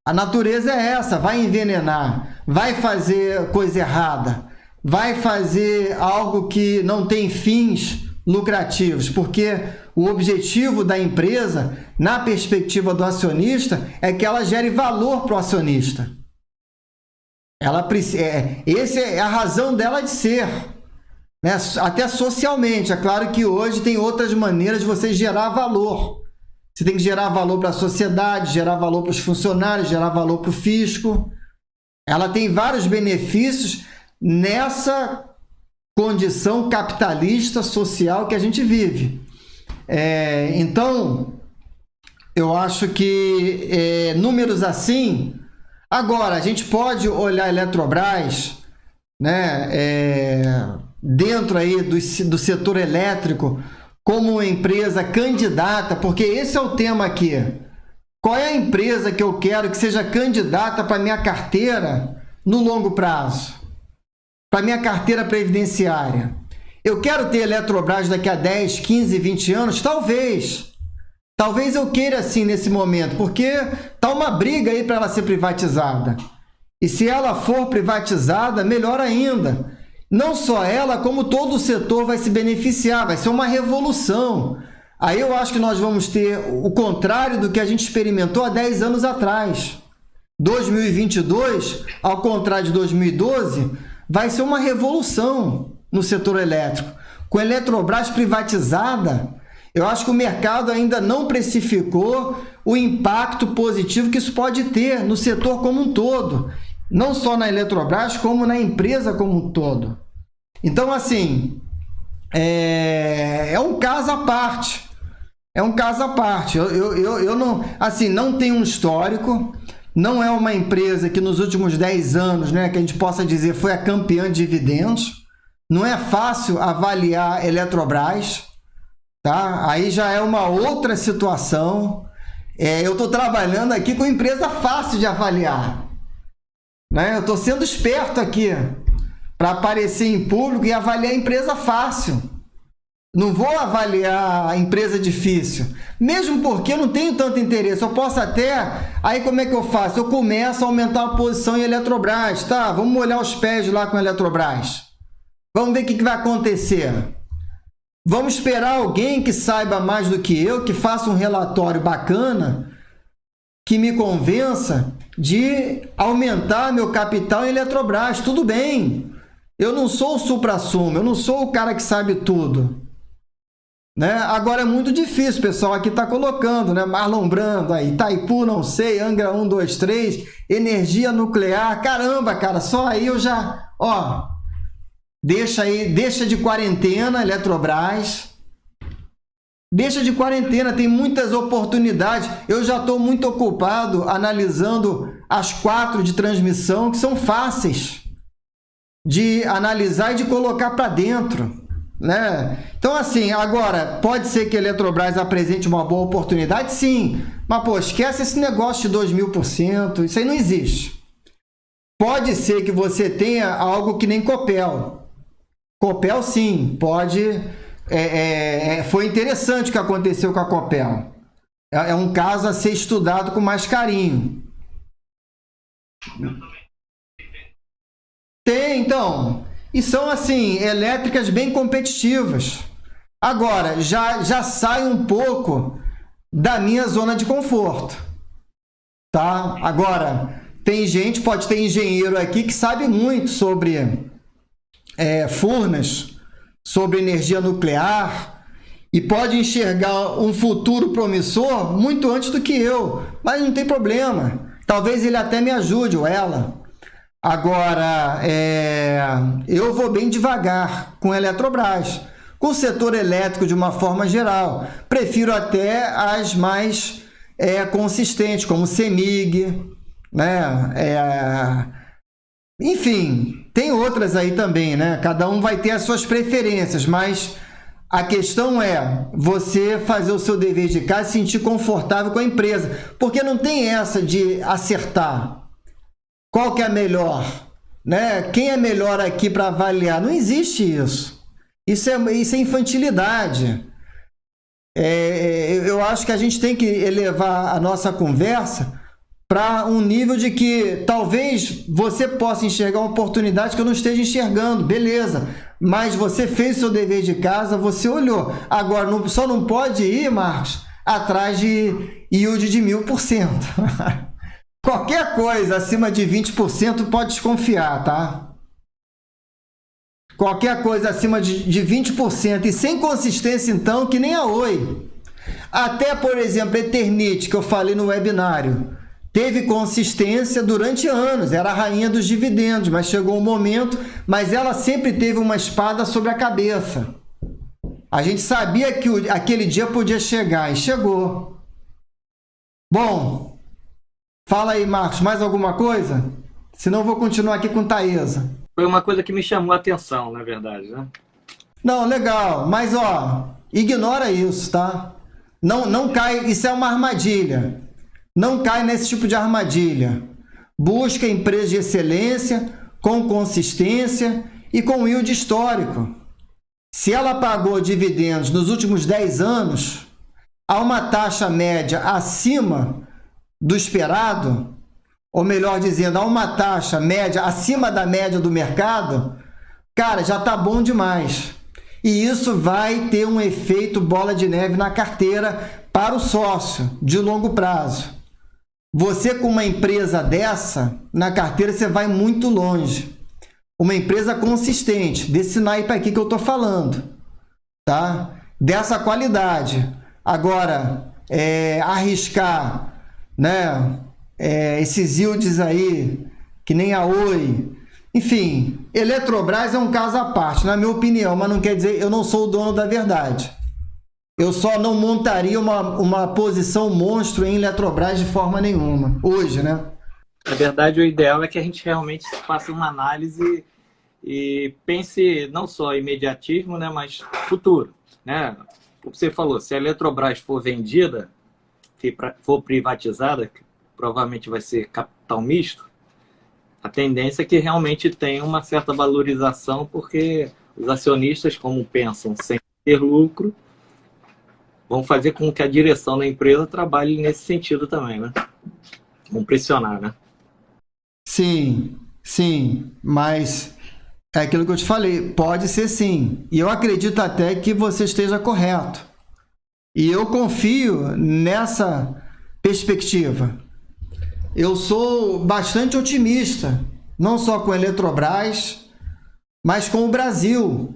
A natureza é essa, vai envenenar, vai fazer coisa errada, vai fazer algo que não tem fins lucrativos, porque o objetivo da empresa, na perspectiva do acionista, é que ela gere valor para o acionista. Essa é a razão dela de ser, né? Até socialmente. É claro que hoje tem outras maneiras de você gerar valor. Você tem que gerar valor para a sociedade, gerar valor para os funcionários, gerar valor para o fisco. Ela tem vários benefícios nessa condição capitalista social que a gente vive. Então, eu acho que números assim... Agora, a gente pode olhar a Eletrobras, né, dentro aí do setor elétrico como uma empresa candidata, porque esse é o tema aqui. Qual é a empresa que eu quero que seja candidata para minha carteira no longo prazo? Para minha carteira previdenciária? Eu quero ter Eletrobras daqui a 10, 15, 20 anos? Talvez. Talvez eu queira assim nesse momento, porque está uma briga aí para ela ser privatizada. E se ela for privatizada, melhor ainda. Não só ela, como todo o setor vai se beneficiar, vai ser uma revolução. Aí eu acho que nós vamos ter o contrário do que a gente experimentou há 10 anos atrás. 2022, ao contrário de 2012, vai ser uma revolução no setor elétrico. Com a Eletrobras privatizada, eu acho que o mercado ainda não precificou o impacto positivo que isso pode ter no setor como um todo. Não só na Eletrobras, como na empresa como um todo. Então, assim, é um caso à parte. É um caso à parte. Eu não, assim, não tenho um histórico, não é uma empresa que nos últimos 10 anos, né, que a gente possa dizer foi a campeã de dividendos. Não é fácil avaliar a Eletrobras, tá? Aí já é uma outra situação. Eu estou trabalhando aqui com empresa fácil de avaliar, né? Eu estou sendo esperto aqui para aparecer em público e avaliar a empresa fácil. Não vou avaliar a empresa difícil, mesmo porque eu não tenho tanto interesse. Eu posso até... Aí como é que eu faço? Eu começo a aumentar a posição em Eletrobras, tá? Vamos molhar os pés lá com a Eletrobras. Vamos ver o que vai acontecer. Vamos esperar alguém que saiba mais do que eu, que faça um relatório bacana, que me convença de aumentar meu capital em Eletrobras. Tudo bem. Eu não sou o supra-sumo, eu não sou o cara que sabe tudo, né? Agora é muito difícil, o pessoal aqui está colocando, né? Marlon Brando, aí, Itaipu, não sei, Angra 1, 2, 3, energia nuclear, caramba, cara, só aí eu já, deixa de quarentena, Eletrobras, deixa de quarentena, tem muitas oportunidades. Eu já estou muito ocupado analisando as 4 de transmissão, que são fáceis de analisar e de colocar para dentro, né? Então, assim, agora, pode ser que a Eletrobras apresente uma boa oportunidade? Sim, mas, pô, esquece esse negócio de 2000%, isso aí não existe. Pode ser que você tenha algo que nem Copel. Copel, sim, pode... foi interessante o que aconteceu com a Copel. É um caso a ser estudado com mais carinho. Tem, então. E são, assim, elétricas bem competitivas. Agora, já sai um pouco da minha zona de conforto. Tá? Agora, tem gente, pode ter engenheiro aqui que sabe muito sobre Furnas, sobre energia nuclear, e pode enxergar um futuro promissor muito antes do que eu, mas não tem problema. Talvez ele até me ajude, ou ela. Agora, eu vou bem devagar com a Eletrobras, com o setor elétrico de uma forma geral. Prefiro até as mais consistentes, como o CEMIG, né? Enfim, tem outras aí também, né? Cada um vai ter as suas preferências, mas a questão é você fazer o seu dever de casa e se sentir confortável com a empresa, porque não tem essa de acertar. Qual que é a melhor? Né? Quem é melhor aqui para avaliar? Não existe isso. Isso é infantilidade. Eu acho que a gente tem que elevar a nossa conversa para um nível de que talvez você possa enxergar uma oportunidade que eu não esteja enxergando, beleza, mas você fez o seu dever de casa, você olhou. Agora, só não pode ir, Marcos, atrás de yield de 1000%. Qualquer coisa acima de 20% pode desconfiar, tá? Qualquer coisa acima de 20% e sem consistência, então, que nem a Oi. Até, por exemplo, a Eternit, que eu falei no webinário, teve consistência durante anos, era a rainha dos dividendos, mas chegou um momento, mas ela sempre teve uma espada sobre a cabeça. A gente sabia que aquele dia podia chegar, e chegou. Bom, fala aí, Marcos, mais alguma coisa? Senão eu vou continuar aqui com Taesa. Foi uma coisa que me chamou a atenção, na verdade, né? Não, legal, mas ignora isso, tá? Não cai, isso é uma armadilha. Não cai nesse tipo de armadilha. Busca empresas de excelência, com consistência e com yield histórico. Se ela pagou dividendos nos últimos 10 anos, a uma taxa média acima do esperado, ou melhor dizendo, a uma taxa média acima da média do mercado, cara, já tá bom demais. E isso vai ter um efeito bola de neve na carteira para o sócio de longo prazo. Você com uma empresa dessa, na carteira você vai muito longe. Uma empresa consistente, desse naipe aqui que eu estou falando, tá? Dessa qualidade. Agora, arriscar, né? Esses yields aí, que nem a Oi. Enfim, Eletrobras é um caso à parte, na minha opinião, mas não quer dizer, eu não sou o dono da verdade. Eu só não montaria uma posição monstro em Eletrobras de forma nenhuma, hoje, né? Na verdade, o ideal é que a gente realmente faça uma análise e pense não só imediatismo, né, mas futuro, né? Como você falou, se a Eletrobras for vendida, for privatizada, que provavelmente vai ser capital misto, a tendência é que realmente tenha uma certa valorização, porque os acionistas, como pensam sem ter lucro, vão fazer com que a direção da empresa trabalhe nesse sentido também, né? Vão pressionar, né? Sim, mas é aquilo que eu te falei, pode ser sim. E eu acredito até que você esteja correto. E eu confio nessa perspectiva. Eu sou bastante otimista, não só com a Eletrobras, mas com o Brasil.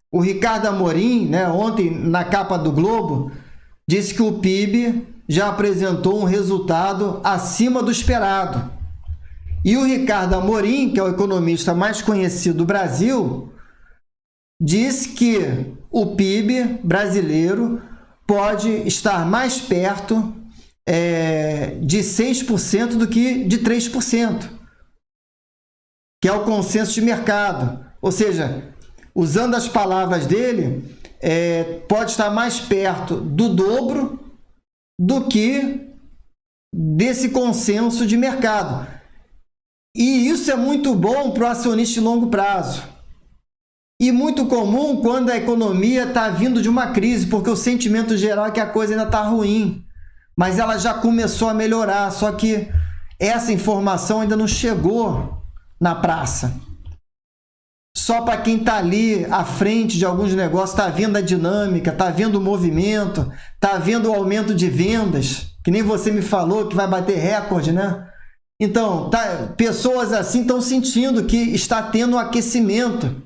O Ricardo Amorim, né, ontem na capa do Globo, disse que o PIB já apresentou um resultado acima do esperado. E o Ricardo Amorim, que é o economista mais conhecido do Brasil, disse que o PIB brasileiro pode estar mais perto de 6% do que de 3%, que é o consenso de mercado. Ou seja, usando as palavras dele, pode estar mais perto do dobro do que desse consenso de mercado. E isso é muito bom para o acionista de longo prazo. E muito comum quando a economia está vindo de uma crise, porque o sentimento geral é que a coisa ainda está ruim. Mas ela já começou a melhorar, só que essa informação ainda não chegou na praça. Só para quem está ali à frente de alguns negócios, está vendo a dinâmica, está vendo o movimento, está vendo o aumento de vendas, que nem você me falou que vai bater recorde, né? Então, pessoas assim estão sentindo que está tendo um aquecimento.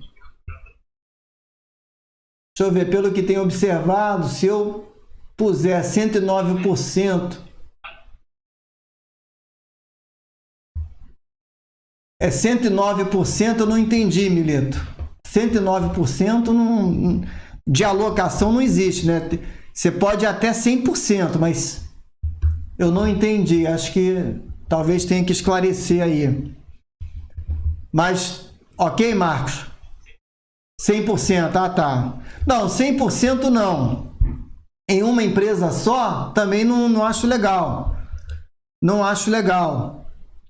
Deixa eu ver, pelo que tenho observado, se eu puser 109%, é 109%, eu não entendi, Milito. 109% de alocação não existe, né? Você pode ir até 100%, mas eu não entendi. Acho que talvez tenha que esclarecer aí. Mas, ok, Marcos? 100%, tá. Não, 100% não. Em uma empresa só, também não acho legal. Não acho legal.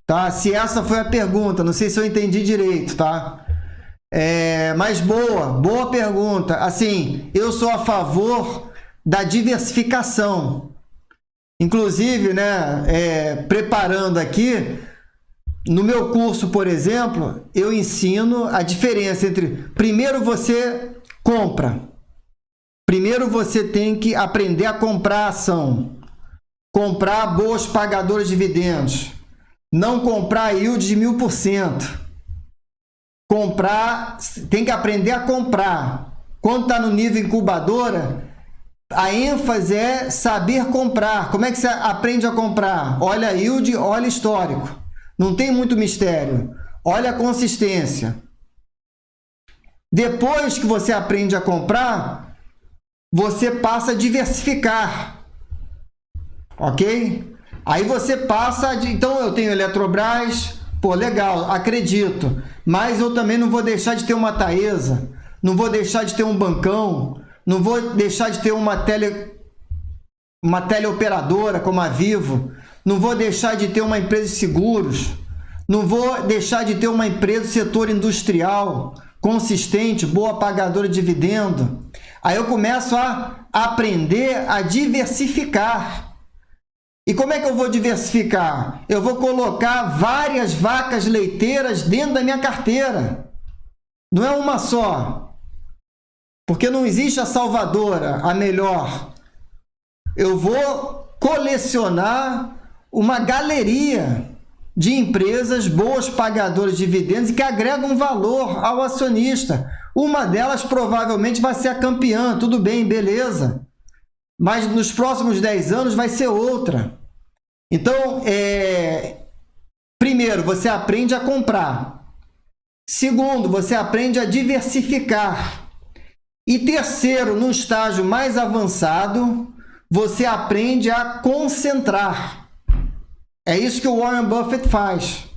Tá? Se essa foi a pergunta, não sei se eu entendi direito, tá? Mas boa pergunta. Assim, eu sou a favor da diversificação. Inclusive, né, preparando aqui, no meu curso, por exemplo, eu ensino a diferença entre... Primeiro você compra. Primeiro você tem que aprender a comprar ação. Comprar boas pagadoras de dividendos. Não comprar yield de 1000%. Comprar, tem que aprender a comprar. Quando está no nível incubadora, a ênfase é saber comprar. Como é que você aprende a comprar? Olha yield, olha histórico. Não tem muito mistério. Olha a consistência. Depois que você aprende a comprar, você passa a diversificar. Ok? Aí você passa de... Então, eu tenho Eletrobras, pô, legal, acredito. Mas eu também não vou deixar de ter uma Taesa, não vou deixar de ter um bancão, não vou deixar de ter uma teleoperadora como a Vivo, não vou deixar de ter uma empresa de seguros, não vou deixar de ter uma empresa do setor industrial, consistente, boa pagadora de dividendo. Aí eu começo a aprender a diversificar. E como é que eu vou diversificar? Eu vou colocar várias vacas leiteiras dentro da minha carteira. Não é uma só. Porque não existe a salvadora, a melhor. Eu vou colecionar uma galeria de empresas boas pagadoras de dividendos e que agregam valor ao acionista. Uma delas provavelmente vai ser a campeã. Tudo bem, beleza. Mas nos próximos 10 anos vai ser outra. Então, primeiro, você aprende a comprar. Segundo, você aprende a diversificar. E terceiro, no estágio mais avançado, você aprende a concentrar. É isso que o Warren Buffett faz.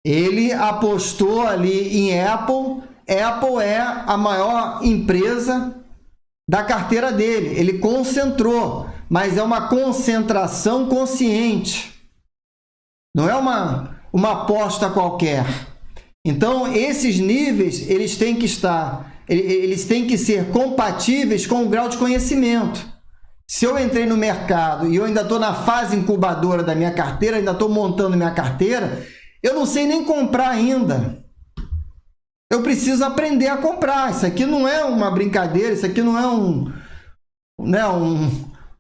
Ele apostou ali em Apple. Apple é a maior empresa da carteira dele. Ele concentrou, mas é uma concentração consciente. Não é uma aposta qualquer. Então, esses níveis, eles têm que ser compatíveis com o grau de conhecimento. Se eu entrei no mercado e eu ainda estou na fase incubadora da minha carteira, ainda estou montando minha carteira, eu não sei nem comprar ainda. Eu preciso aprender a comprar. Isso aqui não é uma brincadeira, isso aqui não é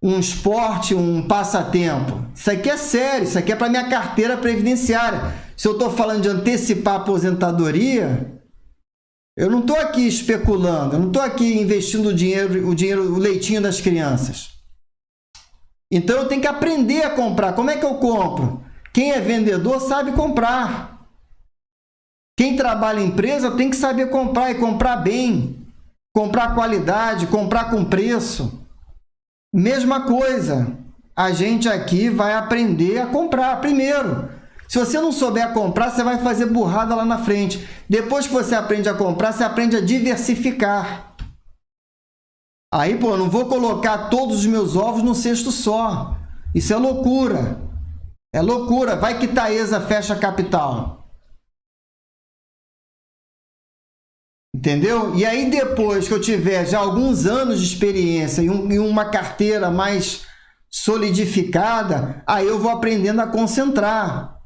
um esporte, um passatempo. Isso aqui é sério, isso aqui é para minha carteira previdenciária. Se eu estou falando de antecipar a aposentadoria, eu não estou aqui especulando, eu não estou aqui investindo o leitinho das crianças. Então eu tenho que aprender a comprar. Como é que eu compro? Quem é vendedor sabe comprar. Quem trabalha em empresa tem que saber comprar e comprar bem, comprar qualidade, comprar com preço. Mesma coisa, a gente aqui vai aprender a comprar primeiro. Se você não souber comprar, você vai fazer burrada lá na frente. Depois que você aprende a comprar, você aprende a diversificar. Aí, pô, não vou colocar todos os meus ovos num cesto só. Isso é loucura. É loucura. Vai que Taesa fecha capital. Entendeu? E aí depois que eu tiver já alguns anos de experiência e uma carteira mais solidificada, aí eu vou aprendendo a concentrar.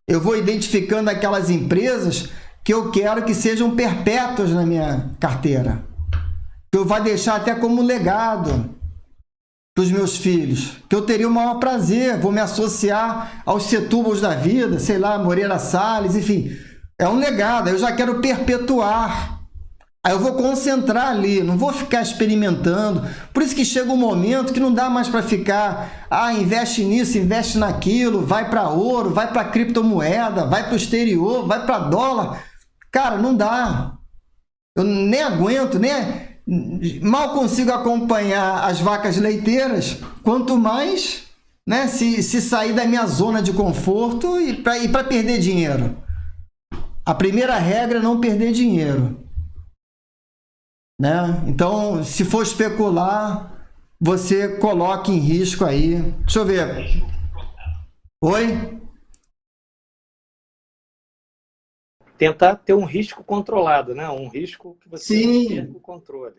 Eu vou identificando aquelas empresas que eu quero que sejam perpétuas na minha carteira. Que eu vou deixar até como legado para os meus filhos. Que eu teria o maior prazer. Vou me associar aos Setúbalos da vida, sei lá, Moreira Salles, enfim. É um legado. Eu já quero perpetuar. Aí eu vou concentrar ali, não vou ficar experimentando. Por isso que chega um momento que não dá mais para ficar, investe nisso, investe naquilo, vai para ouro, vai para criptomoeda, vai para o exterior, vai para dólar. Cara, não dá. Eu nem aguento, mal consigo acompanhar as vacas leiteiras, quanto mais, né, se sair da minha zona de conforto e para perder dinheiro. A primeira regra é não perder dinheiro. Né? Então, se for especular, você coloca em risco aí. Deixa eu ver. Oi? Tentar ter um risco controlado, né? Um risco que você não perca o controle.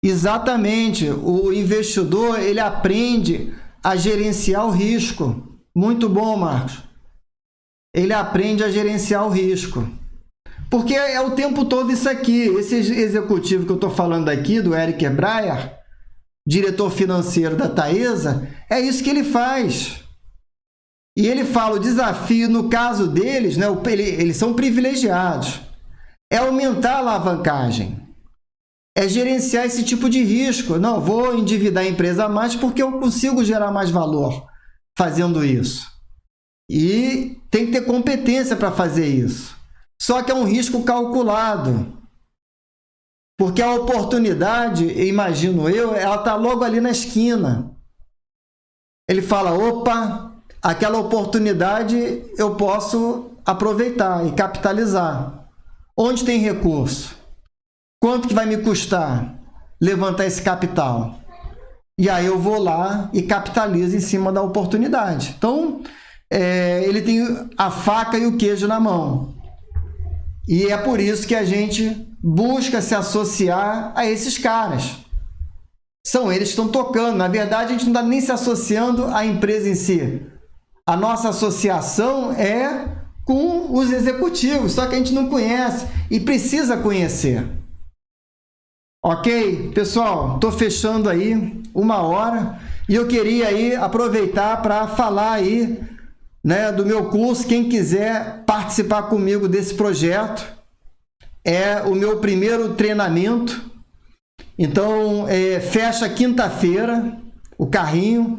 Exatamente. O investidor, ele aprende a gerenciar o risco. Muito bom, Marcos. Ele aprende a gerenciar o risco. Porque é o tempo todo isso aqui. Esse executivo que eu estou falando aqui, do Eric Breyer, diretor financeiro da Taesa, é isso que ele faz. E ele fala, o desafio, no caso deles, né, eles são privilegiados, é aumentar a alavancagem, é gerenciar esse tipo de risco. Não, vou endividar a empresa mais porque eu consigo gerar mais valor fazendo isso. E tem que ter competência para fazer isso. Só que é um risco calculado. Porque a oportunidade, imagino eu, ela está logo ali na esquina. Ele fala, opa, aquela oportunidade eu posso aproveitar e capitalizar. Onde tem recurso? Quanto que vai me custar levantar esse capital? E aí eu vou lá e capitalizo em cima da oportunidade. Então, ele tem a faca e o queijo na mão. E é por isso que a gente busca se associar a esses caras. São eles que estão tocando. Na verdade, a gente não está nem se associando à empresa em si. A nossa associação é com os executivos, só que a gente não conhece e precisa conhecer. Ok? Pessoal, estou fechando aí 1 hora e eu queria aí aproveitar para falar aí, né, do meu curso. Quem quiser participar comigo desse projeto, é o meu primeiro treinamento. Então, fecha quinta-feira o carrinho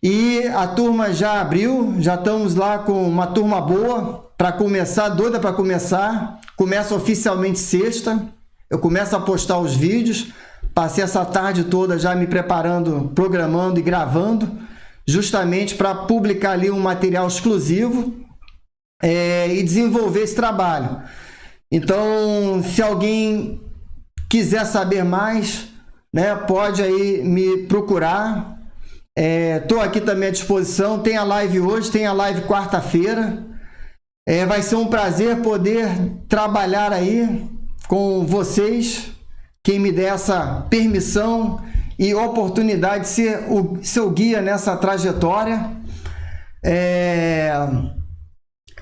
e a turma já abriu, já estamos lá com uma turma boa para começar, doida para começar. Começa oficialmente sexta, eu começo a postar os vídeos. Passei essa tarde toda já me preparando, programando e gravando, justamente para publicar ali um material exclusivo e desenvolver esse trabalho. Então, se alguém quiser saber mais, né, pode aí me procurar. Estou aqui também à disposição. Tem a live hoje, tem a live quarta-feira. Vai ser um prazer poder trabalhar aí com vocês, quem me der essa permissão e oportunidade de ser o seu guia nessa trajetória.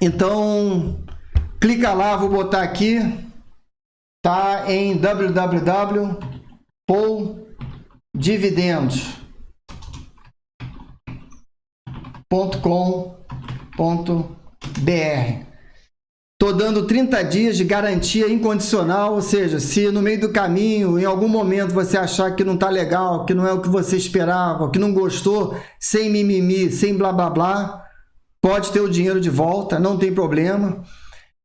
Então, clica lá, vou botar aqui, tá em www.dividendos.com.br. Estou dando 30 dias de garantia incondicional, ou seja, se no meio do caminho, em algum momento você achar que não está legal, que não é o que você esperava, que não gostou, sem mimimi, sem blá blá blá, pode ter o dinheiro de volta, não tem problema.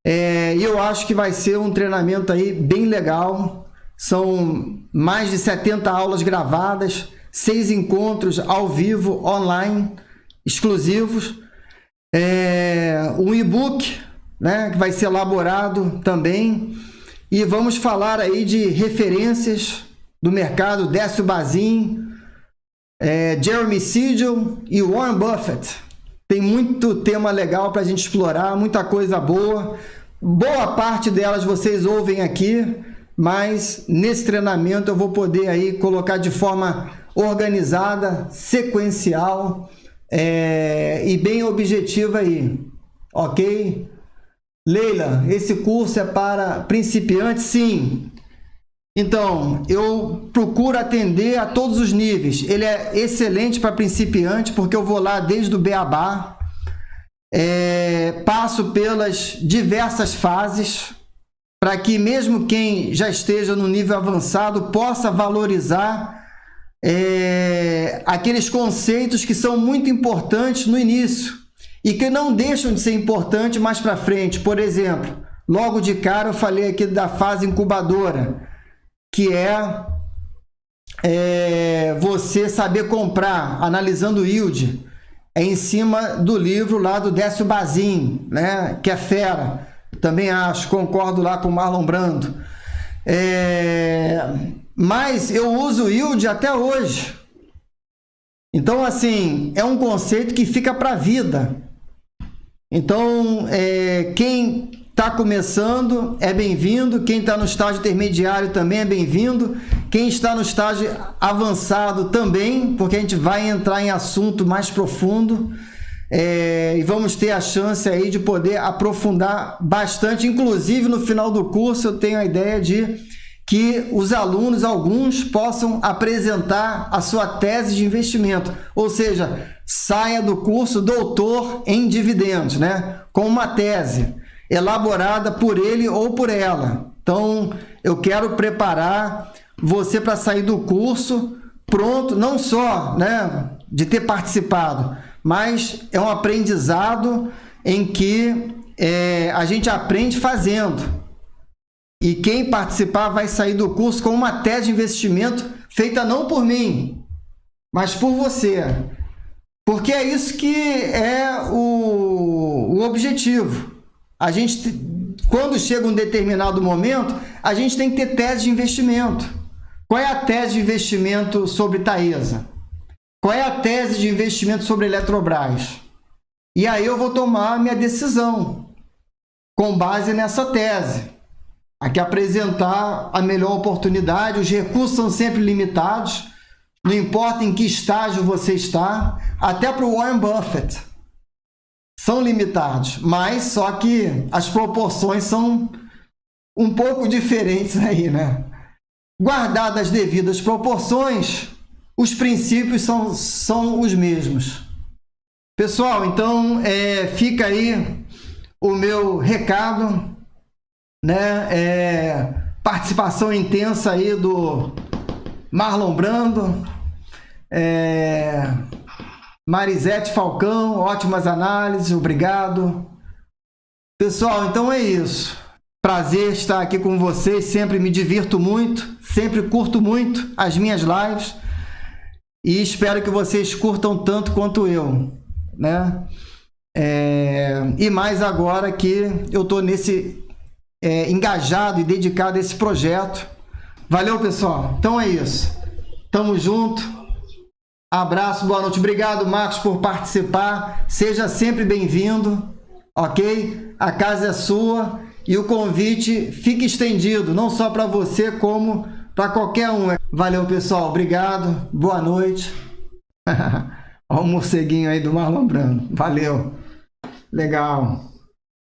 E eu acho que vai ser um treinamento aí bem legal. São mais de 70 aulas gravadas, 6 encontros ao vivo, online, exclusivos. Um e-book, né, que vai ser elaborado também. E vamos falar aí de referências do mercado, Décio Bazin, Jeremy Siegel e Warren Buffett. Tem muito tema legal para a gente explorar, muita coisa boa. Boa parte delas vocês ouvem aqui, mas nesse treinamento eu vou poder aí colocar de forma organizada, sequencial e bem objetiva aí, ok? Leila, esse curso é para principiantes? Sim. Então, eu procuro atender a todos os níveis. Ele é excelente para principiante, porque eu vou lá desde o beabá, passo pelas diversas fases, para que mesmo quem já esteja no nível avançado possa valorizar aqueles conceitos que são muito importantes no início e que não deixam de ser importantes mais para frente. Por exemplo, logo de cara eu falei aqui da fase incubadora, que você saber comprar, analisando o yield, em cima do livro lá do Décio Bazin, né, que é fera, também acho, concordo lá com o Marlon Brando. Mas eu uso o yield até hoje. Então, assim, é um conceito que fica para a vida. Então, quem está começando é bem-vindo, quem está no estágio intermediário também é bem-vindo, quem está no estágio avançado também, porque a gente vai entrar em assunto mais profundo e vamos ter a chance aí de poder aprofundar bastante. Inclusive, no final do curso, eu tenho a ideia de que os alunos, alguns, possam apresentar a sua tese de investimento, ou seja, saia do curso doutor em dividendos, né? Com uma tese elaborada por ele ou por ela. Então, eu quero preparar você para sair do curso pronto, não só, né, de ter participado, mas é um aprendizado em que a gente aprende fazendo. E quem participar vai sair do curso com uma tese de investimento feita não por mim, mas por você. Porque é isso que é o objetivo. A gente, quando chega um determinado momento, a gente tem que ter tese de investimento. Qual é a tese de investimento sobre Taesa? Qual é a tese de investimento sobre Eletrobras? E aí eu vou tomar a minha decisão com base nessa tese. Aqui apresentar a melhor oportunidade, os recursos são sempre limitados, não importa em que estágio você está, até para o Warren Buffett. São limitados, mas só que as proporções são um pouco diferentes aí, né? Guardadas as devidas proporções, os princípios são os mesmos. Pessoal, então fica aí o meu recado, né? Participação intensa aí do Marlon Brando, Marisete Falcão, ótimas análises, obrigado. Pessoal, então é isso. Prazer estar aqui com vocês, sempre me divirto muito, sempre curto muito as minhas lives e espero que vocês curtam tanto quanto eu, né? E mais agora que eu estou engajado e dedicado a esse projeto. Valeu, pessoal. Então é isso. Tamo junto. Abraço, boa noite. Obrigado, Marcos, por participar. Seja sempre bem-vindo, ok? A casa é sua e o convite fica estendido, não só para você, como para qualquer um. Valeu, pessoal. Obrigado. Boa noite. Olha o morceguinho aí do Marlon Brando. Valeu. Legal.